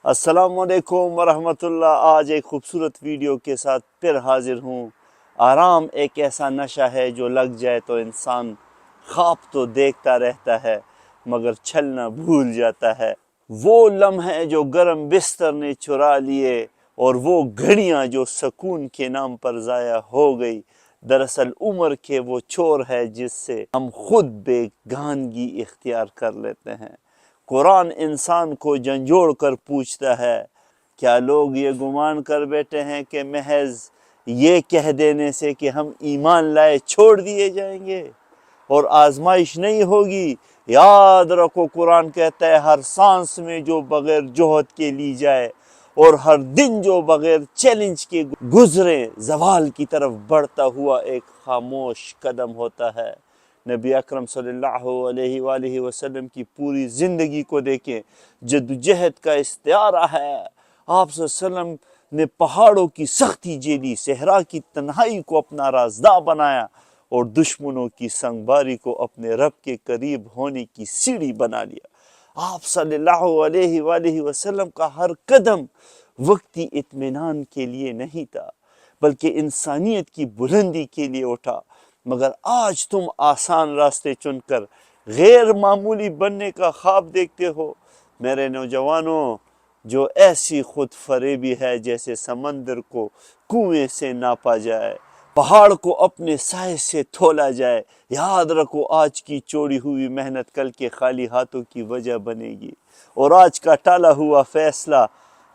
السلام علیکم ورحمۃ اللہ۔ آج ایک خوبصورت ویڈیو کے ساتھ پھر حاضر ہوں۔ آرام ایک ایسا نشہ ہے جو لگ جائے تو انسان خواب تو دیکھتا رہتا ہے مگر چھلنا بھول جاتا ہے۔ وہ لمحے جو گرم بستر نے چرا لیے اور وہ گھڑیاں جو سکون کے نام پر ضائع ہو گئی، دراصل عمر کے وہ چور ہے جس سے ہم خود بیگانگی اختیار کر لیتے ہیں۔ قرآن انسان کو جھنجھوڑ کر پوچھتا ہے، کیا لوگ یہ گمان کر بیٹھے ہیں کہ محض یہ کہہ دینے سے کہ ہم ایمان لائے چھوڑ دیے جائیں گے اور آزمائش نہیں ہوگی؟ یاد رکھو، قرآن کہتا ہے ہر سانس میں جو بغیر جوہد کے لی جائے اور ہر دن جو بغیر چیلنج کے گزرے، زوال کی طرف بڑھتا ہوا ایک خاموش قدم ہوتا ہے۔ نبی اکرم صلی اللہ علیہ وآلہ وسلم کی پوری زندگی کو دیکھیں، جدوجہد کا استعارہ ہے۔ آپ صلی اللہ علیہ وسلم نے پہاڑوں کی سختی جھیلی، صحرا کی تنہائی کو اپنا رازداں بنایا اور دشمنوں کی سنگباری کو اپنے رب کے قریب ہونے کی سیڑھی بنا لیا۔ آپ صلی اللہ علیہ وآلہ وسلم کا ہر قدم وقتی اطمینان کے لیے نہیں تھا بلکہ انسانیت کی بلندی کے لیے اٹھا۔ مگر آج تم آسان راستے چن کر غیر معمولی بننے کا خواب دیکھتے ہو۔ میرے نوجوانوں، جو ایسی خود فریبی ہے جیسے سمندر کو کنویں سے ناپا جائے، پہاڑ کو اپنے سائے سے تولا جائے۔ یاد رکھو، آج کی چوڑی ہوئی محنت کل کے خالی ہاتھوں کی وجہ بنے گی، اور آج کا ٹالا ہوا فیصلہ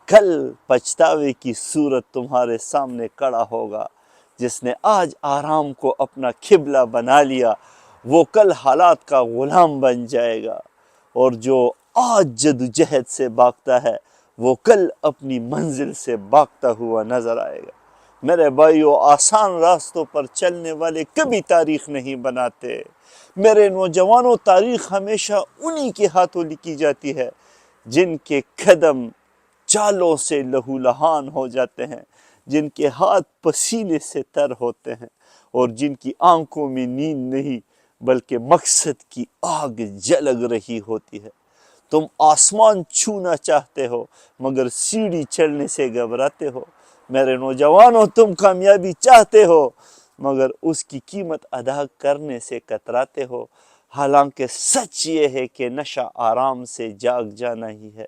کل پچھتاوے کی صورت تمہارے سامنے کھڑا ہوگا۔ جس نے آج آرام کو اپنا قبلہ بنا لیا وہ کل حالات کا غلام بن جائے گا، اور جو آج جدوجہد سے بھاگتا ہے وہ کل اپنی منزل سے بھاگتا ہوا نظر آئے گا۔ میرے بھائیو، آسان راستوں پر چلنے والے کبھی تاریخ نہیں بناتے۔ میرے نوجوانوں، تاریخ ہمیشہ انہی کے ہاتھوں لکھی جاتی ہے جن کے قدم چالوں سے لہو لہان ہو جاتے ہیں، جن کے ہاتھ پسینے سے تر ہوتے ہیں، اور جن کی آنکھوں میں نیند نہیں بلکہ مقصد کی آگ جلگ رہی ہوتی ہے۔ تم آسمان چھونا چاہتے ہو مگر سیڑھی چڑھنے سے گھبراتے ہو۔ میرے نوجوانوں، تم کامیابی چاہتے ہو مگر اس کی قیمت ادا کرنے سے کتراتے ہو۔ حالانکہ سچ یہ ہے کہ نشہ آرام سے جاگ جانا ہی ہے،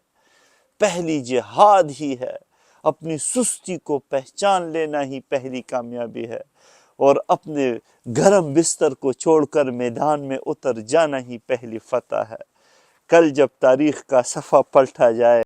پہلی جہاد ہی ہے۔ اپنی سستی کو پہچان لینا ہی پہلی کامیابی ہے، اور اپنے گرم بستر کو چھوڑ کر میدان میں اتر جانا ہی پہلی فتح ہے۔ کل جب تاریخ کا صفحہ پلٹا جائے